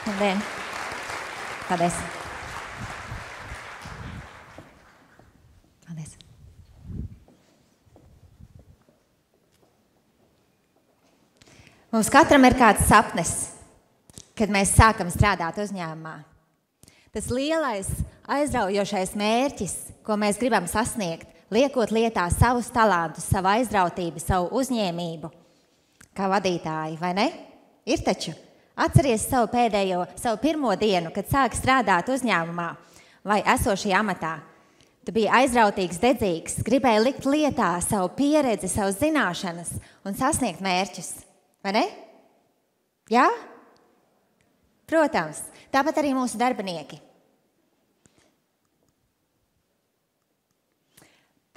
Labdien! Paldies! Paldies! Mums katram ir kāds sapnis, kad mēs sākam strādāt uzņēmumā. Tas lielais, aizraujošais mērķis, ko mēs gribam sasniegt, liekot lietā savus talantus, savu aizrautību, savu uzņēmību, kā vadītāji, vai ne? Ir taču. Atceries savu pirmo dienu, kad sāki strādāt uzņēmumā vai esošajā amatā. Tu biji aizrautīgs, dedzīgs, gribēji likt lietā savu pieredzi, savu zināšanas un sasniegt mērķus, vai ne? Jā? Protams, tāpat arī mūsu darbinieki.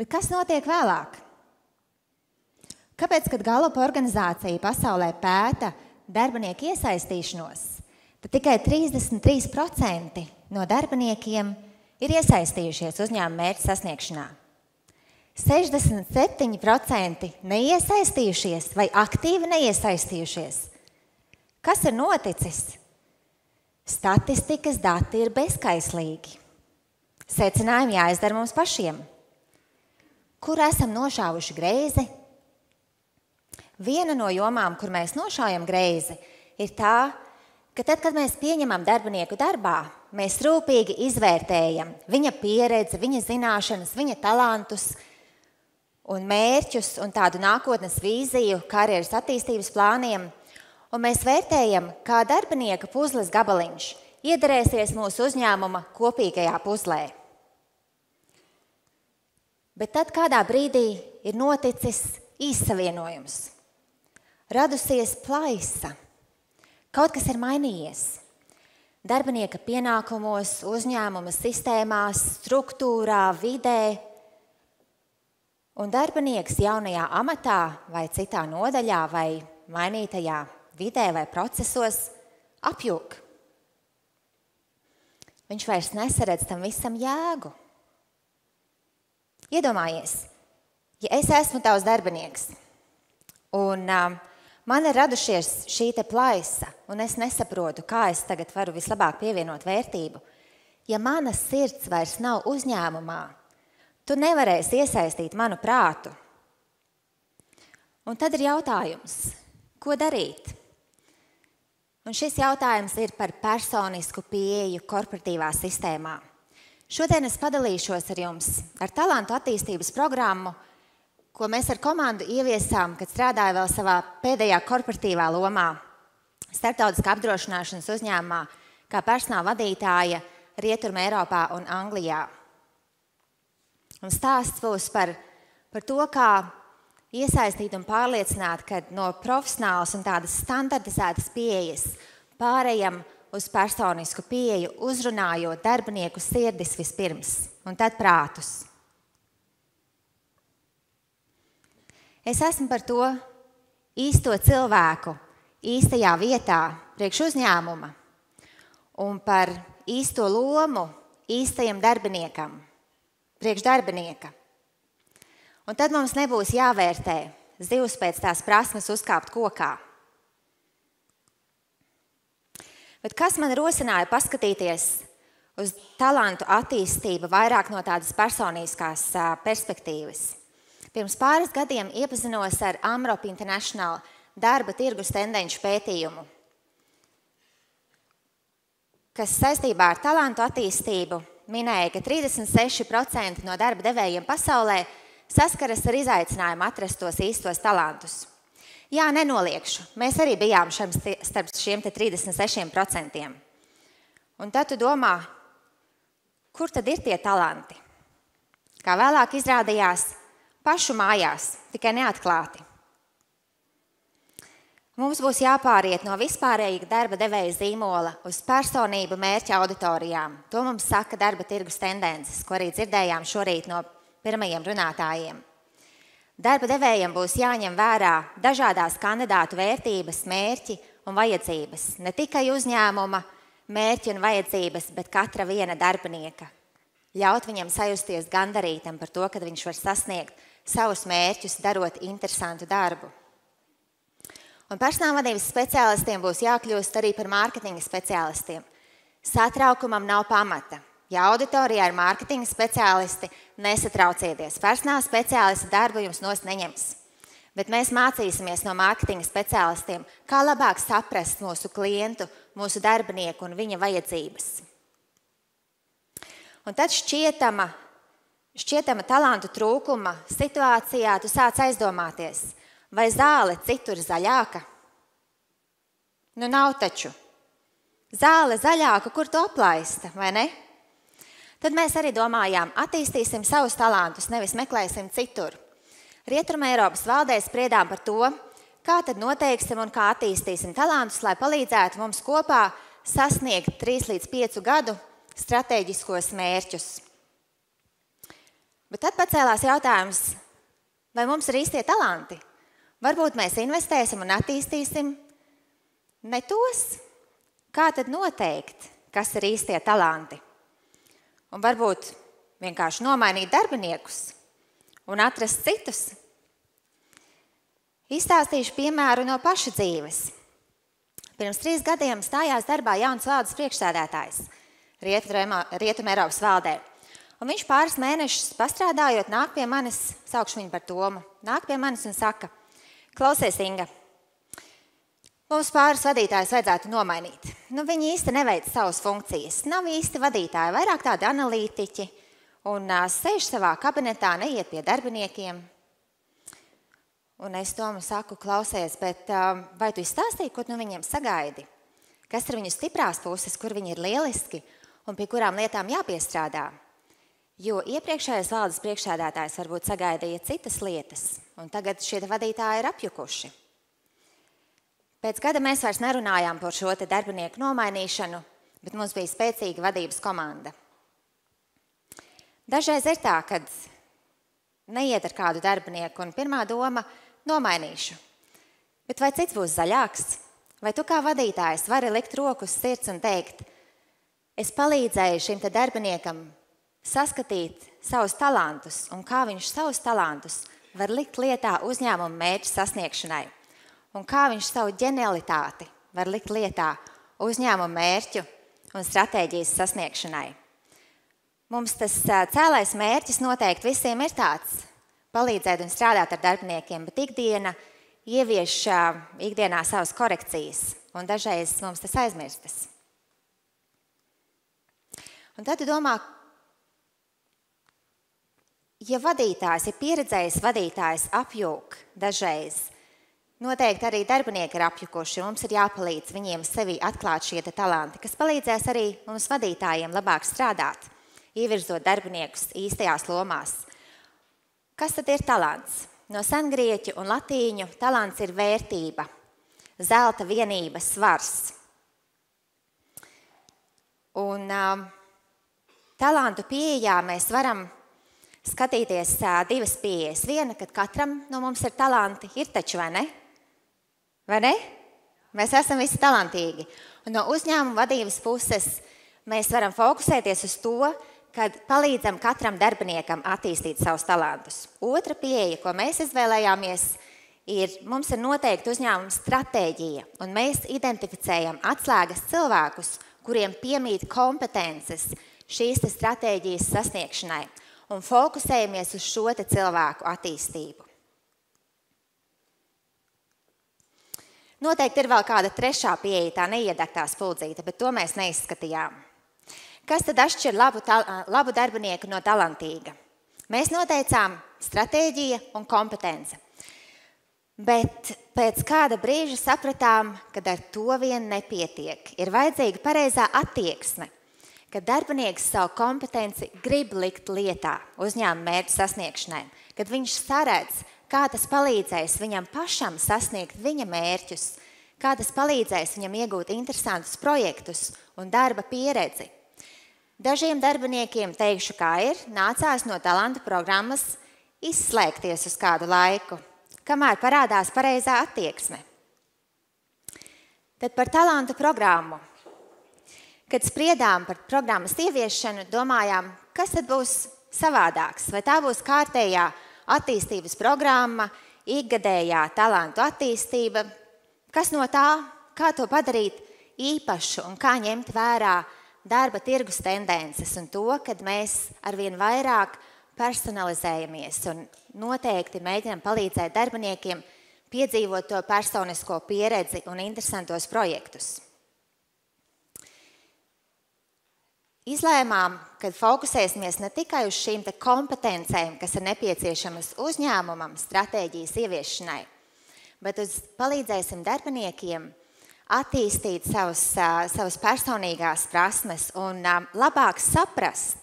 Bet kas notiek vēlāk? Kāpēc, kad Gallupa organizācija pasaulē pēta darbinieku iesaistīšanos, tad tikai 33% no darbiniekiem ir iesaistījušies uzņēmuma mērķa sasniegšanā. 67% neiesaistījušies vai aktīvi neiesaistījušies. Kas ir noticis? Statistikas dati ir bezskaislīgi. Secinājumi jāizdara mums pašiem. Kur esam nošāvuši greizi? Viena no jomām, kur mēs nošājam greizi, ir tā, ka tad, kad mēs pieņemam darbinieku darbā, mēs rūpīgi izvērtējam viņa pieredzi, viņa zināšanas, viņa talantus un mērķus un tādu nākotnes vīziju, karjeras attīstības plāniem. Un mēs vērtējam, kā darbinieka puzles gabaliņš iederēsies mūsu uzņēmuma kopīgajā puzlē. Bet tad kādā brīdī ir noticis īssavienojums. Radusies plaisa. Kaut kas ir mainījies. Darbinieka pienākumos, uzņēmuma sistēmās, struktūrā, vidē. Un darbinieks jaunajā amatā vai citā nodaļā vai mainītajā vidē vai procesos apjūk. Viņš vairs nesaredz tam visam jēgu. Iedomājies, ja es esmu tavs darbinieks un man ir radušies šī te plaisa un es nesaprotu, kā es tagad varu vislabāk pievienot vērtību, ja mana sirds vairs nav uzņēmumā, tu nevarēsi iesaistīt manu prātu. Un tad ir jautājums, ko darīt? Un šis jautājums ir par personisku pieeju korporatīvā sistēmā. Šodien es padalīšos ar jums ar talantu attīstības programmu, ko mēs ar komandu ieviesām, kad strādāju vēl savā pēdējā korporatīvā lomā starptautiskā apdrošināšanas uzņēmumā kā personāla vadītāja Rieturma Eiropā un Anglijā. Un stāsts būs par to, kā iesaistīt un pārliecināt, ka no profesionālas un tādas standartizētas pieejas pārējam uz personisku pieeju, uzrunājot darbinieku sirdis vispirms un tad prātus. Es esmu par to īsto cilvēku īstajā vietā priekš uzņēmuma un par īsto lomu īstajam darbiniekam, priekš darbinieka. Un tad mums nebūs jāvērtē zivs pēc tās prasmes uzkāpt kokā. Bet kas man rosināja paskatīties uz talantu attīstību vairāk no tādas personiskās perspektīvas? Pirms pāris gadiem iepazinos ar Amrop International darba tirgus tendenču pētījumu, kas saistībā ar talantu attīstību minēja, ka 36% no darba devējiem pasaulē saskaras ar izaicinājumu atrast tos īstos talantus. Jā, nenoliekšu, mēs arī bijām starp šiem 36%. Un tad tu domā, kur tad ir tie talanti? Kā vēlāk izrādījās, pašu mājās, tikai neatklāti. Mums būs jāpāriet no vispārēja darba devēja zīmola uz personību mērķa auditorijām. To mums saka darba tirgus tendences, ko arī dzirdējām šorīt no pirmajiem runātājiem. Darba devējiem būs jāņem vērā dažādās kandidātu vērtības, mērķi un vajadzības. Ne tikai uzņēmuma mērķi un vajadzības, bet katra viena darbinieka. Ļaut viņam sajusties gandarītam par to, ka viņš var sasniegt savus mērķus, darot interesantu darbu. Un personāla vadības speciālistiem būs jākļūst arī par mārketinga speciālistiem. Satraukumam nav pamata. Ja auditorijā ir mārketinga speciālisti, nesatraucieties. Personāla speciālisti darbu jums nost neņems. Bet mēs mācīsimies no mārketinga speciālistiem, kā labāk saprast mūsu klientu, mūsu darbinieku un viņa vajadzības. Un tad šķietama talantu trūkuma situācijā tu sāc aizdomāties, vai zāle citur zaļāka? Nu nav taču. Zāle zaļāka, kur tu aplaista, vai ne? Tad mēs arī domājām, attīstīsim savus talantus, nevis meklēsim citur. Rietumeiropas valdē spriedām par to, kā tad noteiksim un kā attīstīsim talantus, lai palīdzētu mums kopā sasniegt 3 līdz 5 gadu stratēģiskos mērķus. Bet tad pacēlās jautājums, vai mums ir īstie talanti? Varbūt mēs investēsim un attīstīsim ne tos, kā tad noteikt, kas ir īstie talanti. Un varbūt vienkārši nomainīt darbiniekus un atrast citus. Izstāstīšu piemēru no paša dzīves. Pirms 3 gadiem stājās darbā jauns valdes priekšsēdētājs Rietumeiropas valdē. Un viņš pāris mēnešus pastrādājot nāk pie manis, saukšu viņu par Tomu, nāk pie manis un saka, klausies, Inga, mums pāris vadītājus vajadzētu nomainīt. Nu, viņi īsti neveic savas funkcijas, nav īsti vadītāji, vairāk tādi analītiķi un sēž savā kabinetā, neiet pie darbiniekiem. Un es Tomu saku, klausies, bet vai tu izstāstīji, ko tu no viņiem sagaidi? Kas ir viņu stiprās puses, kur viņi ir lieliski un pie kurām lietām jāpiestrādā? Jo iepriekšējais valdes priekšsēdētājs varbūt sagaidīja citas lietas, un tagad šie vadītāji ir apjukuši. Pēc gada mēs vairs nerunājām par šo te darbinieku nomainīšanu, bet mums bija spēcīga vadības komanda. Dažreiz ir tā, kad neiet ar kādu darbinieku, un pirmā doma – nomainīšu. Bet vai cits būs zaļāks? Vai tu kā vadītājs vari likt roku uz sirds un teikt, es palīdzēju šim te darbiniekam saskatīt savus talantus un kā viņš savus talantus var likt lietā uzņēmuma mērķu sasniegšanai un kā viņš savu ģenialitāti var likt lietā uzņēmuma mērķu un stratēģijas sasniegšanai. Mums tas cēlais mērķis noteikti visiem ir tāds – palīdzēt un strādāt ar darbiniekiem, bet ikdiena ievieš ikdienā savas korekcijas un dažreiz mums tas aizmirstas. Un tad tu domā, ja vadītājs, ja pieredzējis vadītājs apjūk dažreiz, noteikti arī darbinieki ir apjukuši, mums ir jāpalīdz viņiem sevi atklāt šie talanti, kas palīdzēs arī mums vadītājiem labāk strādāt, ievirzot darbiniekus īstajās lomās. Kas tad ir talants? No sengrieķu un latīņu talants ir vērtība, zelta vienība, svars. Un talantu pieejā mēs varam skatīties 2 pieejas. Viena, kad katram no mums ir talanti, ir taču, vai ne? Vai ne? Mēs esam visi talantīgi. Un no uzņēmuma vadības puses mēs varam fokusēties uz to, kad palīdzam katram darbiniekam attīstīt savus talantus. Otra pieeja, ko mēs izvēlējāmies, mums ir noteikti uzņēmuma stratēģija, un mēs identificējam atslēgas cilvēkus, kuriem piemīt kompetences šīs stratēģijas sasniegšanai, un fokusējamies uz šo cilvēku attīstību. Noteikti ir vēl kāda 3. pieeja, tā neiedegtā spuldzīte, bet to mēs neizskatījām. Kas tad atšķir labu darbinieku no talantīga? Mēs noteicām stratēģija un kompetence, bet pēc kāda brīža sapratām, ka ar to vien nepietiek. Ir vajadzīga pareizā attieksme, kad darbinieks savu kompetenci grib likt lietā uzņēmuma mērķu sasniegšanai, kad viņš saredz, kā tas palīdzēs viņam pašam sasniegt viņa mērķus, kā tas palīdzēs viņam iegūt interesantus projektus un darba pieredzi. Dažiem darbiniekiem, teikšu, kā ir, nācās no talanta programmas izslēgties uz kādu laiku, kamēr parādās pareizā attieksme. Tad par talantu programmu. Kad spriedām par programmas ieviešanu, domājām, kas tad būs savādāks. Vai tā būs kārtējā attīstības programma, ikgadējā talantu attīstība, Kas no tā, kā to padarīt īpašu un kā ņemt vērā darba tirgus tendences un to, kad mēs arvien vairāk personalizējamies un noteikti mēģinām palīdzēt darbiniekiem piedzīvot to personisko pieredzi un interesantos projektus. Izlēmām, ka fokusēsimies ne tikai uz šīm kompetencēm, kas ir nepieciešamas uzņēmumam stratēģijas ieviešanai, bet palīdzēsim darbiniekiem attīstīt savas personīgās prasmes un labāk saprast,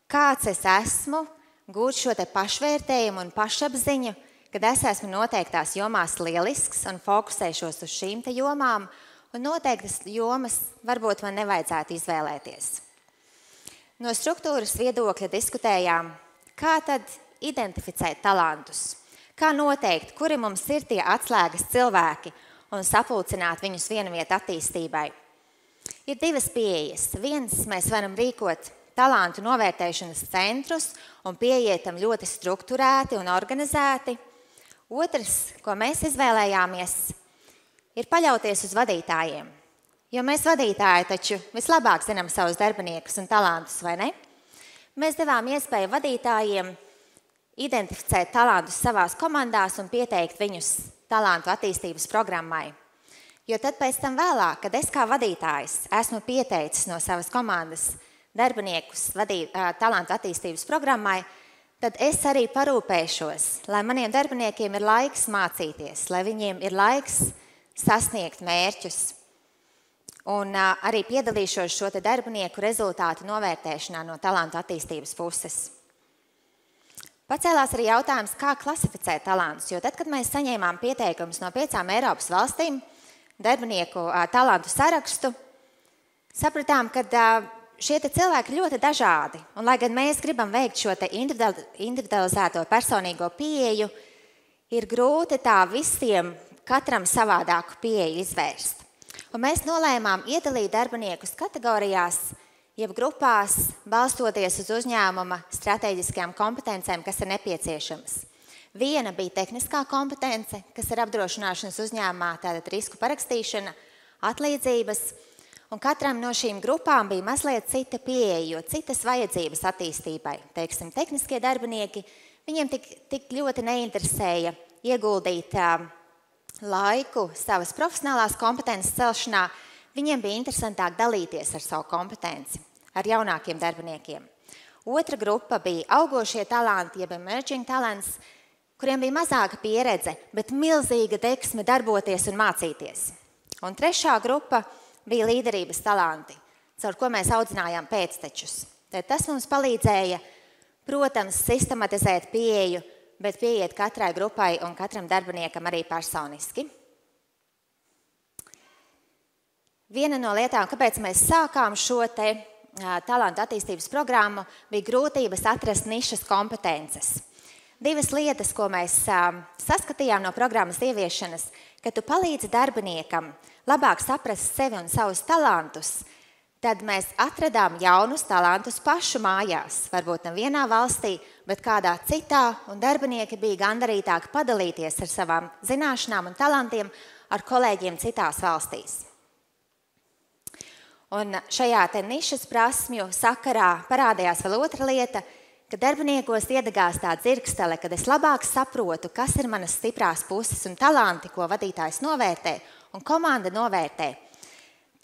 kāds es esmu, gūt šo pašvērtējumu un pašapziņu, kad es esmu noteiktās jomās lielisks un fokusēšos uz šīm jomām, un noteiktas jomas varbūt man nevajadzētu izvēlēties. No struktūras viedokļa diskutējām, kā tad identificēt talantus, kā noteikt, kuri mums ir tie atslēgas cilvēki un sapulcināt viņus vienviet attīstībai. Ir divas pieejas. Viens, mēs varam rīkot talantu novērtēšanas centrus un pieietam ļoti strukturēti un organizēti. Otrs, ko mēs izvēlējāmies, ir paļauties uz vadītājiem. Jo mēs vadītāji taču vislabāk zinām savus darbiniekus un talantus, vai ne? Mēs devām iespēju vadītājiem identificēt talantus savās komandās un pieteikt viņus talantu attīstības programmai. Jo tad pēc tam vēlāk, kad es kā vadītājs esmu pieteicis no savas komandas darbiniekus talantu attīstības programmai, tad es arī parūpēšos, lai maniem darbiniekiem ir laiks mācīties, lai viņiem ir laiks sasniegt mērķus. Un arī piedalīšos šo darbinieku rezultātu novērtēšanā no talantu attīstības puses. Pacēlās arī jautājums, kā klasificēt talantus, jo tad, kad mēs saņēmām pieteikumus no 5 Eiropas valstīm, darbinieku talantu sarakstu, sapratām, ka šie cilvēki ir ļoti dažādi. Un, lai gan mēs gribam veikt šo individualizēto personīgo pieeju, ir grūti tā visiem katram savādāku pieeju izvērst. Un mēs nolēmām iedalīt darbiniekus kategorijās, jeb grupās, balstoties uz uzņēmuma stratēģiskajām kompetencēm, kas ir nepieciešamas. Viena bija tehniskā kompetence, kas ir apdrošināšanas uzņēmumā, tātad risku parakstīšana, atlīdzības, un katram no šīm grupām bija mazliet cita pieeja, jo citas vajadzības attīstībai. Teiksim, tehniskie darbinieki, viņiem tik ļoti neinteresēja ieguldīt laiku savas profesionālās kompetences celšanā, viņiem bija interesantāk dalīties ar savu kompetenci, ar jaunākiem darbiniekiem. Otra grupa bija augošie talanti, jeb emerging talents, kuriem bija mazāka pieredze, bet milzīga deksme darboties un mācīties. Un trešā grupa bija līderības talanti, caur ko mēs audzinājām pēctečus. Tad tas mums palīdzēja, protams, sistematizēt pieeju, bet pieiet katrai grupai un katram darbiniekam arī personiski. Viena no lietām, kāpēc mēs sākām šo talantu attīstības programmu, bija grūtības atrast nišas kompetences. Divas lietas, ko mēs saskatījām no programmas ieviešanas, ka tu palīdzi darbiniekam labāk saprast sevi un savus talantus, tad mēs atradām jaunus talantus pašu mājās, varbūt ne vienā valstī, bet kādā citā, un darbinieki bija gandarītāki padalīties ar savām zināšanām un talantiem ar kolēģiem citās valstīs. Un šajā nišas prasmju sakarā parādījās vēl otra lieta, ka darbiniekos iedegās tā dzirkstele, kad es labāk saprotu, kas ir manas stiprās puses un talanti, ko vadītājs novērtē un komanda novērtē.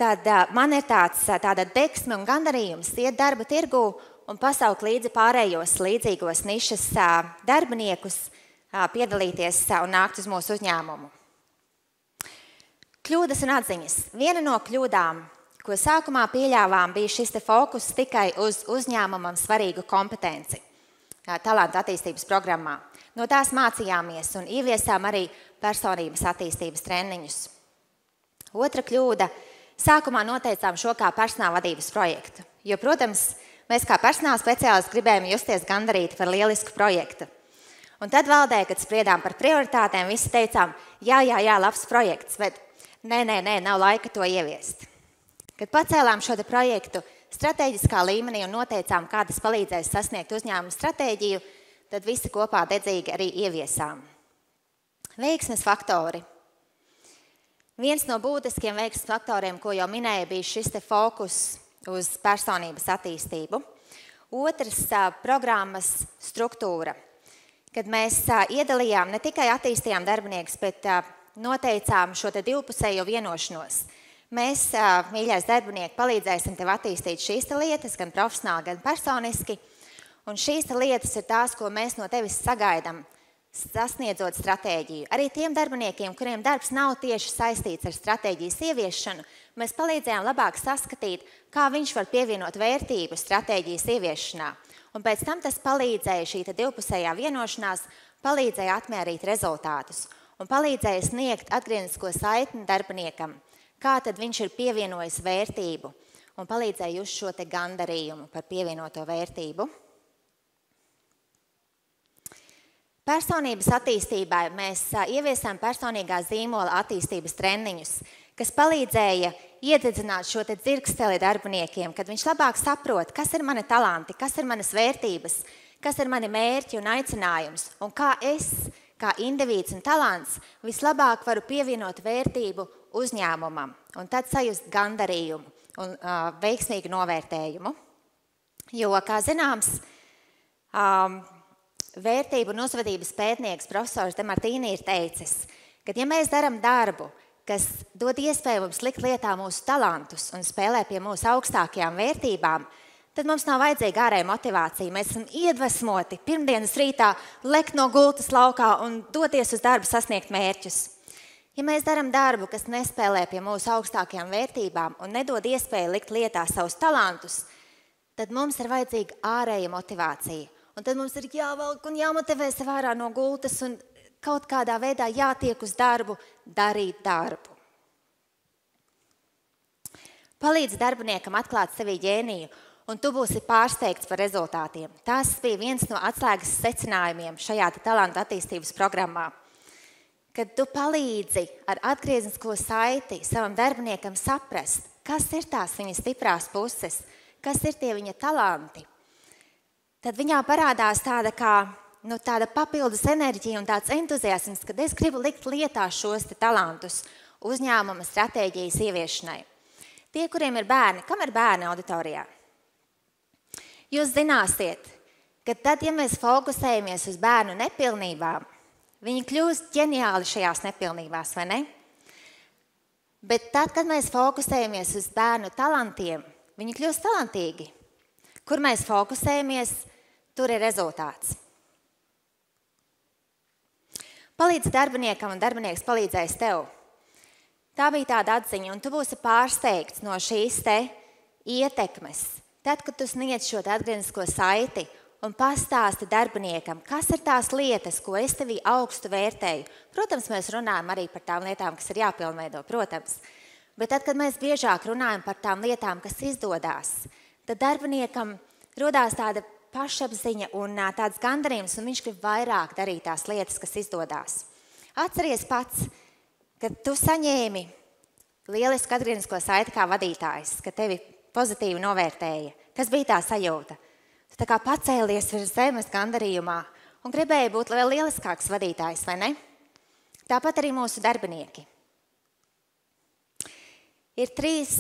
Tad man ir tāda deksme un gandarījums iet darba tirgū un pasaukt līdzi pārējos līdzīgos nišas darbiniekus, piedalīties un nākt uz mūsu uzņēmumu. Kļūdas un atziņas. Viena no kļūdām, ko sākumā pieļāvām, bija šis fokus tikai uz uzņēmumam svarīgu kompetenci talantu attīstības programmā. No tās mācījāmies un ieviesām arī personības attīstības treniņus. Otra kļūda. Sākumā noteicām šo kā personāla vadības projektu, jo, protams, mēs kā personāla speciālisti gribējām justies gandarīti par lielisku projektu. Un tad valdē, kad spriedām par prioritātēm, visi teicām, jā, labs projekts, bet nē, nav laika to ieviest. Kad pacēlām šo projektu stratēģiskā līmenī un noteicām, kā tas palīdzēs sasniegt uzņēmumu stratēģiju, tad visi kopā dedzīgi arī ieviesām. Veiksmes faktori. Viens no būtiskiem veiksmes faktoriem, ko jau minēju, bija šis te fokus uz personības attīstību. Otrs programmas struktūra, kad mēs iedalījām, ne tikai attīstījām darbiniekus, bet noteicām šo te divpusējo vienošanos. Mēs, mīļais darbinieki, palīdzēsim tev attīstīt šīs lietas, gan profesionāli, gan personiski. Un šīs lietas ir tās, ko mēs no tevis sagaidām, sasniedzot stratēģiju. Arī tiem darbiniekiem, kuriem darbs nav tieši saistīts ar stratēģijas ieviešanu, mēs palīdzējām labāk saskatīt, kā viņš var pievienot vērtību stratēģijas ieviešanā. Un pēc tam tas palīdzēja, šī divpusējā vienošanās, palīdzēja atmērīt rezultātus un palīdzēja sniegt atgrieznisko saitni darbiniekam, kā tad viņš ir pievienojis vērtību un palīdzēja just šo te gandarījumu par pievienoto vērtību. Personības attīstībai mēs ieviesām personīgā zīmola attīstības treniņus, kas palīdzēja iededzināt šo te dzirksteli darbiniekiem, kad viņš labāk saprot, kas ir mani talanti, kas ir manas vērtības, kas ir mani mērķi un aicinājums, un kā es, kā indivīds un talants, vislabāk varu pievienot vērtību uzņēmumam, un tad sajust gandarījumu un veiksmīgu novērtējumu. Jo, kā zināms, vērtību un uzvedības pētnieks profesors De Martīni ir teicis, ka ja mēs darām darbu, kas dod iespēju mums likt lietā mūsu talantus un spēlē pie mūsu augstākajām vērtībām, tad mums nav vajadzīga ārēja motivācija. Mēs esam iedvesmoti pirmdienas rītā lekt no gultas laukā un doties uz darbu sasniegt mērķus. Ja mēs darām darbu, kas nespēlē pie mūsu augstākajām vērtībām un nedod iespēju likt lietā savus talantus, tad mums ir vajadzīga ārēja motivācija. Un tad mums ir jāvelk un jāmotivē sev ārā no gultas un kaut kādā veidā jātiek uz darbu, darīt darbu. Palīdz darbiniekam atklāt sevī ģēniju, un tu būsi pārsteigts par rezultātiem. Tas bija viens no atslēgas secinājumiem šajā talantu attīstības programmā. Kad tu palīdzi ar atgrieznisko saiti savam darbiniekam saprast, kas ir tās viņa stiprās puses, kas ir tie viņa talanti, tad viņā parādās tāda papildus enerģija un tāds entuziasms, kad es gribu likt lietā šos talantus uzņēmuma stratēģijas ieviešanai. Tie, kuriem ir bērni, kam ir bērni auditorijā? Jūs zināsiet, ka tad, ja mēs fokusējamies uz bērnu nepilnībām, viņi kļūst ģeniāli šajās nepilnībās, vai ne? Bet tad, kad mēs fokusējamies uz bērnu talantiem, viņi kļūst talantīgi. Kur mēs fokusējamies, tur ir rezultāts. Palīdz darbiniekam un darbinieks palīdzēs tev. Tā bija tāda atziņa, un tu būsi pārsteigts no šīs te ietekmes. Tad, kad tu sniedz šo atgrieznisko saiti un pastāsti darbiniekam, kas ir tās lietas, ko es tevī augstu vērtēju. Protams, mēs runājam arī par tām lietām, kas ir jāpilnveido, protams. Bet tad, kad mēs biežāk runājam par tām lietām, kas izdodās, tad darbiniekam rodās tāda pašapziņa un tāds gandarījums, un viņš grib vairāk darīt tās lietas, kas izdodās. Atceries pats, kad tu saņēmi lielisku atgrieznisko saiti kā vadītājs, ka tevi pozitīvi novērtēja. Kas bija tā sajūta? Tu tā kā pacēlies virs zemes gandarījumā un gribēji būt vēl lieliskāks vadītājs, vai ne? Tāpat arī mūsu darbinieki. Ir trīs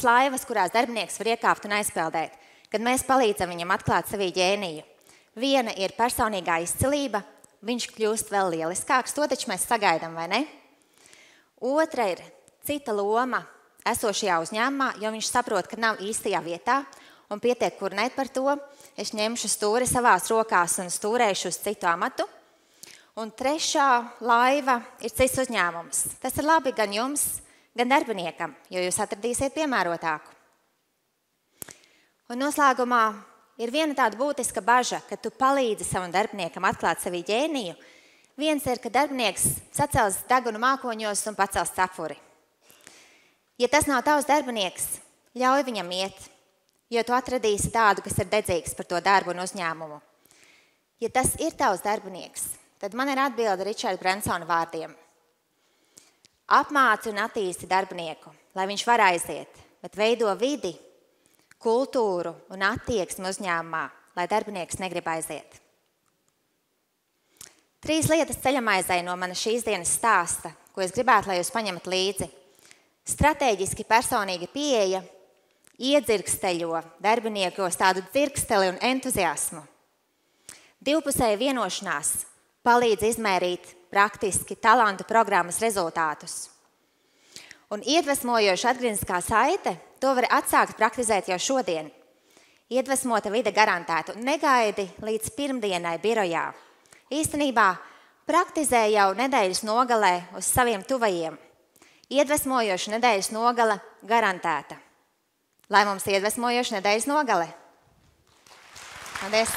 laivas, kurās darbinieks var iekāpt un aizpeldēt, kad mēs palīdzam viņam atklāt sevī ģēniju. Viena ir personīgā izcilība, viņš kļūst vēl lieliskāks, to taču mēs sagaidām, vai ne? Otra ir cita loma esošajā uzņēmumā, jo viņš saprot, ka nav īstajā vietā un pietiek kurnēt par to. Es ņemšu stūri savās rokās un stūrēšu uz citu amatu. Un trešā laiva ir cits uzņēmums. Tas ir labi gan jums, gan darbiniekam, jo jūs atradīsiet piemērotāku. Un noslēgumā ir viena tāda būtiska baža, ka tu palīdzi savam darbiniekam atklāt sevī ģēniju. Viens ir, ka darbinieks sacels degunu mākoņos un pacels cepuri. Ja tas nav tavs darbinieks, ļauj viņam iet, jo tu atradīsi tādu, kas ir dedzīgs par to darbu un uzņēmumu. Ja tas ir tavs darbinieks, tad man ir atbilde Richarda Bransona vārdiem. Apmāci un attīsti darbinieku, lai viņš var aiziet, bet veido vidi, kultūru un attieksmi uzņēmumā, lai darbinieks negrib aiziet. 3 lietas ceļamaizei no mana šīs dienas stāsta, ko es gribētu, lai jūs paņemat līdzi. Stratēģiski personīga pieeja iedzirksteļo darbiniekos tādu dzirksteli un entuziasmu. Divpusēja vienošanās palīdz izmērīt praktiski talantu programmas rezultātus. Un iedvesmojoša atgriezniskā saite, to var atsākt praktizēt jau šodien. Iedvesmota vide garantētu. Negaidi līdz pirmdienai birojā. Īstenībā praktizē jau nedēļas nogalē uz saviem tuvajiem. Iedvesmojoša nedēļas nogale garantēta. Lai mums iedvesmojoša nedēļas nogale. Paldies!